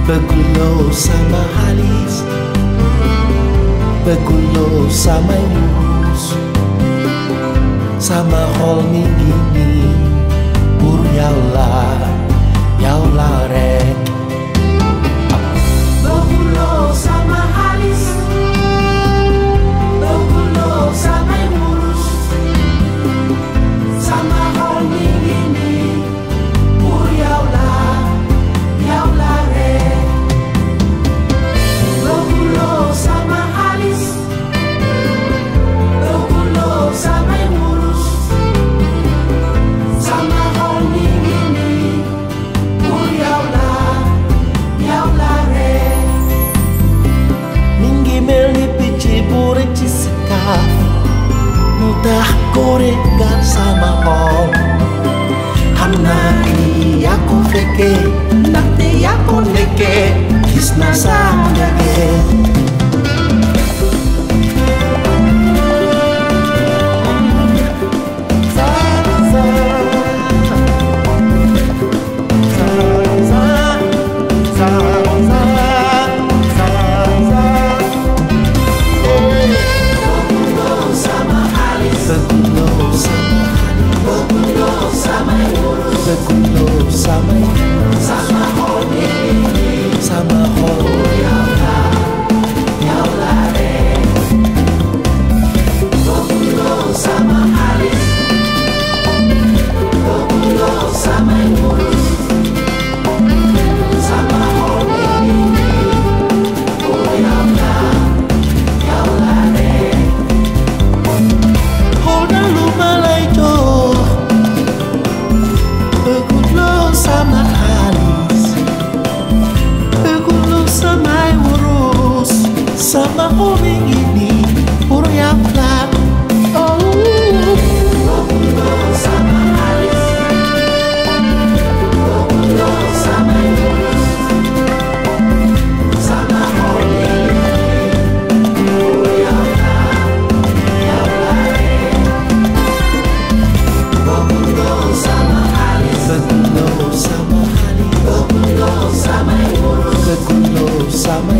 Begulo sama halis, begulo sama urus, sama holmi gini, bur yaula rek. Begulo sama halis, begulo sama urus, sama holmi gini, bur yaula rek. Begulo sama halis, begulo sama urus, sama holmi gini, bur yaula rek. Minggi melipici burek cisekaf, mudah gorengan sama om. Hanaki aku feke, nakte aku neke, kisna sama neke. Begulo sama holmi, sama holmi yaula rek. Begulo sama halis, begulo sama urus, sama holmi yaula rek. Holna lumalay jo, begulo sama halis, begulo sama urus, sama holmi ini pur yaula. Oh, begulo sama halis, begulo sama urus, sama holmi ini pur yaula rek. Begulo sama halis, begulo sama urus, begulo sama